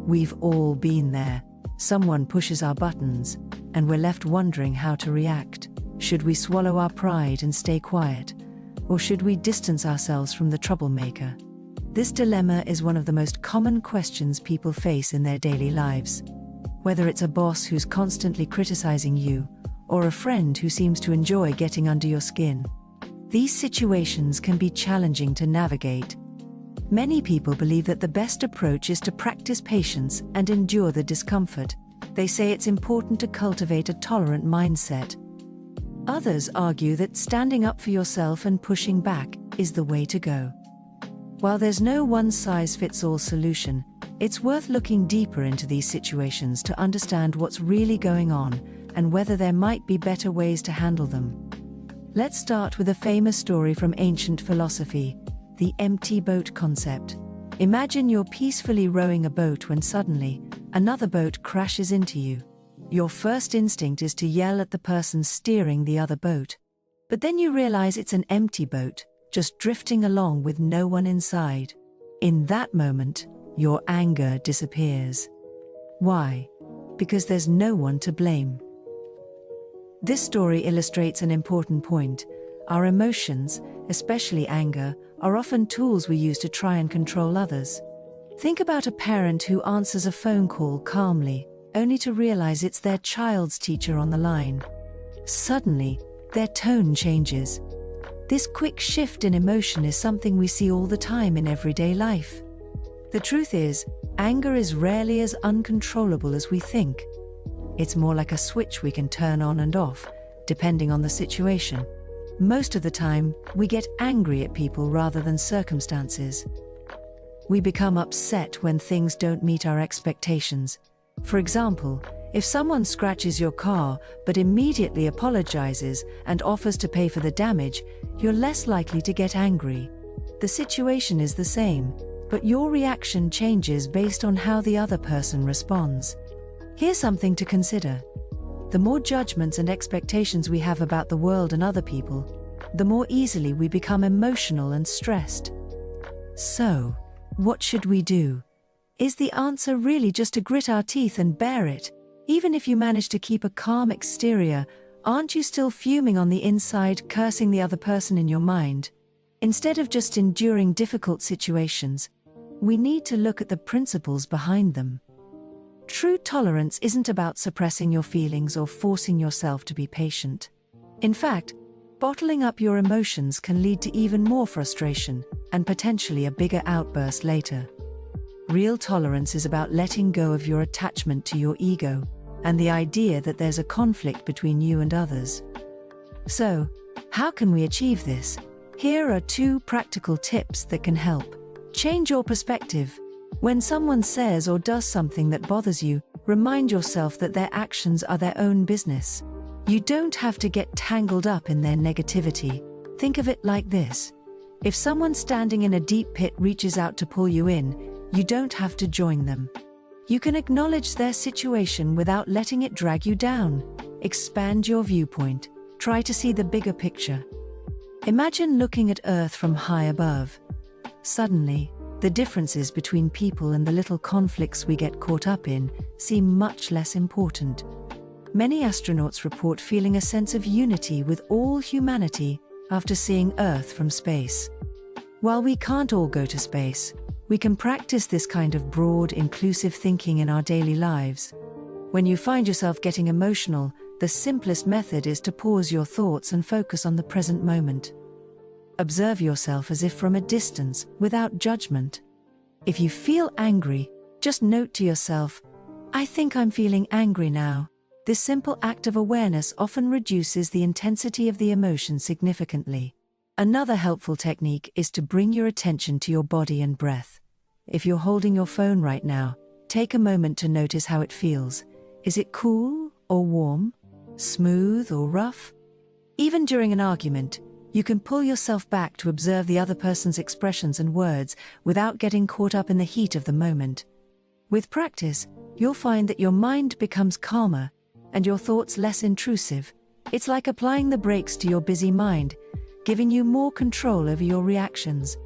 We've all been there. Someone pushes our buttons, and we're left wondering how to react. Should we swallow our pride and stay quiet? Or should we distance ourselves from the troublemaker? This dilemma is one of the most common questions people face in their daily lives. Whether it's a boss who's constantly criticizing you, or a friend who seems to enjoy getting under your skin. These situations can be challenging to navigate. Many people believe that the best approach is to practice patience and endure the discomfort. They say it's important to cultivate a tolerant mindset. Others argue that standing up for yourself and pushing back is the way to go. While there's no one-size-fits-all solution, it's worth looking deeper into these situations to understand what's really going on and whether there might be better ways to handle them. Let's start with a famous story from ancient philosophy, the empty boat concept. Imagine you're peacefully rowing a boat when suddenly, another boat crashes into you. Your first instinct is to yell at the person steering the other boat. But then you realize it's an empty boat, just drifting along with no one inside. In that moment, your anger disappears. Why? Because there's no one to blame. This story illustrates an important point. Our emotions, especially anger, are often tools we use to try and control others. Think about a parent who answers a phone call calmly, only to realize it's their child's teacher on the line. Suddenly, their tone changes. This quick shift in emotion is something we see all the time in everyday life. The truth is, anger is rarely as uncontrollable as we think. It's more like a switch we can turn on and off, depending on the situation. Most of the time, we get angry at people rather than circumstances. We become upset when things don't meet our expectations. For example, if someone scratches your car but immediately apologizes and offers to pay for the damage, you're less likely to get angry. The situation is the same, but your reaction changes based on how the other person responds. Here's something to consider. The more judgments and expectations we have about the world and other people, the more easily we become emotional and stressed. So, what should we do? Is the answer really just to grit our teeth and bear it? Even if you manage to keep a calm exterior, aren't you still fuming on the inside, cursing the other person in your mind? Instead of just enduring difficult situations, we need to look at the principles behind them. True tolerance isn't about suppressing your feelings or forcing yourself to be patient. In fact, bottling up your emotions can lead to even more frustration and potentially a bigger outburst later. Real tolerance is about letting go of your attachment to your ego and the idea that there's a conflict between you and others. So, how can we achieve this? Here are 2 practical tips that can help. Change your perspective. When someone says or does something that bothers you, remind yourself that their actions are their own business. You don't have to get tangled up in their negativity. Think of it like this. If someone standing in a deep pit reaches out to pull you in, you don't have to join them. You can acknowledge their situation without letting it drag you down. Expand your viewpoint. Try to see the bigger picture. Imagine looking at Earth from high above. Suddenly, the differences between people and the little conflicts we get caught up in seem much less important. Many astronauts report feeling a sense of unity with all humanity after seeing Earth from space. While we can't all go to space, we can practice this kind of broad, inclusive thinking in our daily lives. When you find yourself getting emotional, the simplest method is to pause your thoughts and focus on the present moment. Observe yourself as if from a distance, without judgment. If you feel angry, just note to yourself, "I think I'm feeling angry now." This simple act of awareness often reduces the intensity of the emotion significantly. Another helpful technique is to bring your attention to your body and breath. If you're holding your phone right now, take a moment to notice how it feels. Is it cool or warm? Smooth or rough? Even during an argument, you can pull yourself back to observe the other person's expressions and words without getting caught up in the heat of the moment. With practice, you'll find that your mind becomes calmer and your thoughts less intrusive. It's like applying the brakes to your busy mind, giving you more control over your reactions.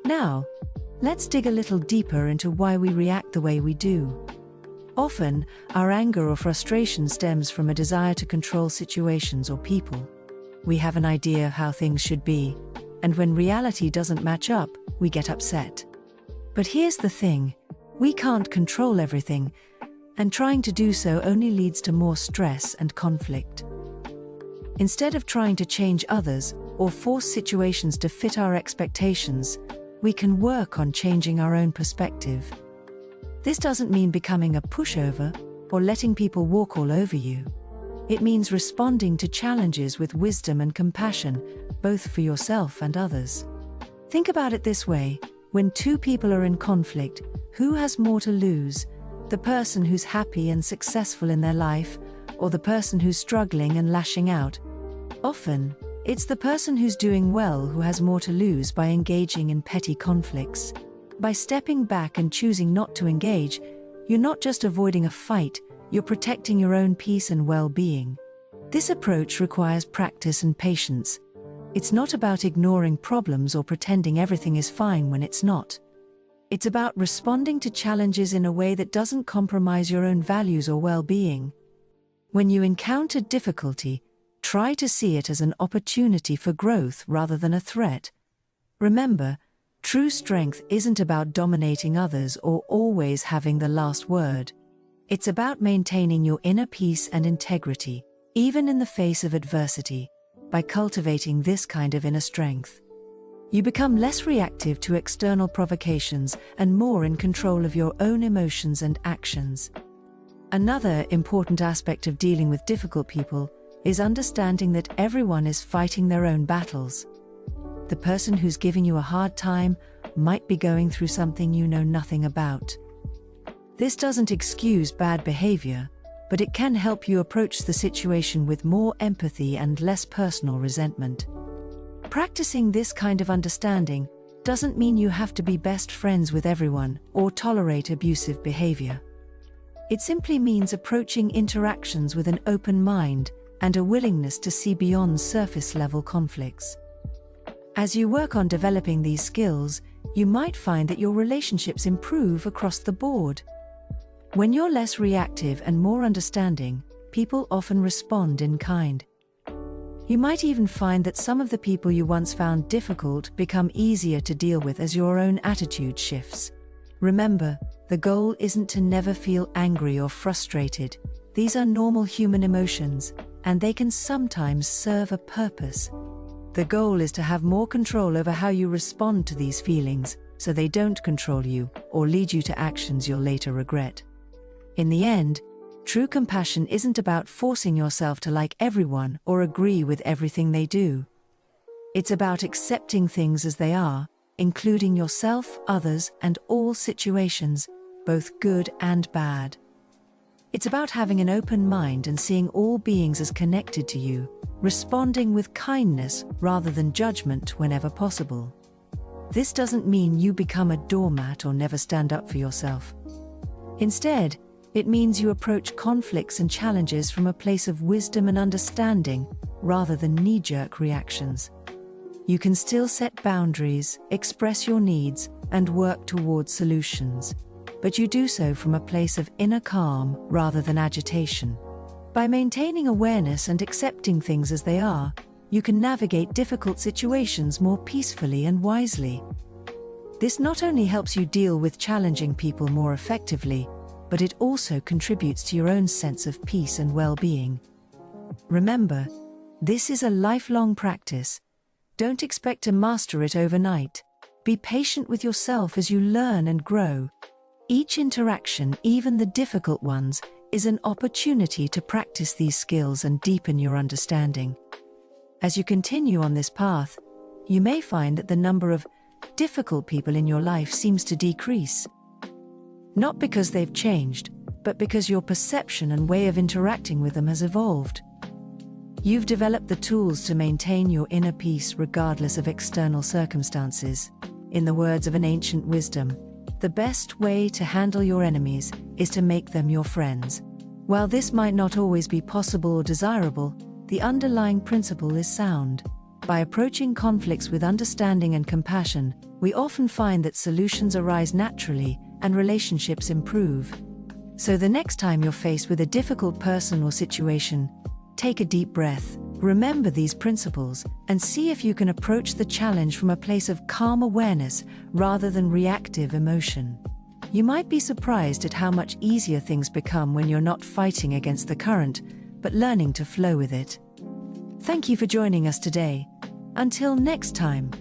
Now, Let's dig a little deeper into why we react the way we do. Often, our anger or frustration stems from a desire to control situations or people. We have an idea of how things should be, and when reality doesn't match up, we get upset. But here's the thing, we can't control everything, and trying to do so only leads to more stress and conflict. Instead of trying to change others or force situations to fit our expectations, we can work on changing our own perspective. This doesn't mean becoming a pushover or letting people walk all over you. It means responding to challenges with wisdom and compassion, both for yourself and others. Think about it this way, when two people are in conflict, who has more to lose? The person who's happy and successful in their life, or the person who's struggling and lashing out? Often, it's the person who's doing well who has more to lose by engaging in petty conflicts. By stepping back and choosing not to engage, you're not just avoiding a fight, you're protecting your own peace and well-being. This approach requires practice and patience. It's not about ignoring problems or pretending everything is fine when it's not. It's about responding to challenges in a way that doesn't compromise your own values or well-being. When you encounter difficulty, try to see it as an opportunity for growth rather than a threat. Remember, true strength isn't about dominating others or always having the last word. It's about maintaining your inner peace and integrity, even in the face of adversity. By cultivating this kind of inner strength, you become less reactive to external provocations and more in control of your own emotions and actions. Another important aspect of dealing with difficult people is understanding that everyone is fighting their own battles. The person who's giving you a hard time might be going through something you know nothing about. This doesn't excuse bad behavior, but it can help you approach the situation with more empathy and less personal resentment. Practicing this kind of understanding doesn't mean you have to be best friends with everyone or tolerate abusive behavior. It simply means approaching interactions with an open mind and a willingness to see beyond surface-level conflicts. As you work on developing these skills, you might find that your relationships improve across the board. When you're less reactive and more understanding, people often respond in kind. You might even find that some of the people you once found difficult become easier to deal with as your own attitude shifts. Remember, the goal isn't to never feel angry or frustrated. These are normal human emotions, and they can sometimes serve a purpose. The goal is to have more control over how you respond to these feelings, so they don't control you or lead you to actions you'll later regret. In the end, true compassion isn't about forcing yourself to like everyone or agree with everything they do. It's about accepting things as they are, including yourself, others, and all situations, both good and bad. It's about having an open mind and seeing all beings as connected to you, responding with kindness rather than judgment whenever possible. This doesn't mean you become a doormat or never stand up for yourself. Instead, it means you approach conflicts and challenges from a place of wisdom and understanding, rather than knee-jerk reactions. You can still set boundaries, express your needs, and work towards solutions, but you do so from a place of inner calm rather than agitation. By maintaining awareness and accepting things as they are, you can navigate difficult situations more peacefully and wisely. This not only helps you deal with challenging people more effectively, but it also contributes to your own sense of peace and well-being. Remember, this is a lifelong practice. Don't expect to master it overnight. Be patient with yourself as you learn and grow. Each interaction, even the difficult ones, is an opportunity to practice these skills and deepen your understanding. As you continue on this path, you may find that the number of difficult people in your life seems to decrease. Not because they've changed, but because your perception and way of interacting with them has evolved. You've developed the tools to maintain your inner peace regardless of external circumstances. In the words of an ancient wisdom, the best way to handle your enemies is to make them your friends. While this might not always be possible or desirable, the underlying principle is sound. By approaching conflicts with understanding and compassion, we often find that solutions arise naturally and relationships improve. So the next time you're faced with a difficult person or situation, take a deep breath, remember these principles, and see if you can approach the challenge from a place of calm awareness rather than reactive emotion. You might be surprised at how much easier things become when you're not fighting against the current, but learning to flow with it. Thank you for joining us today. Until next time.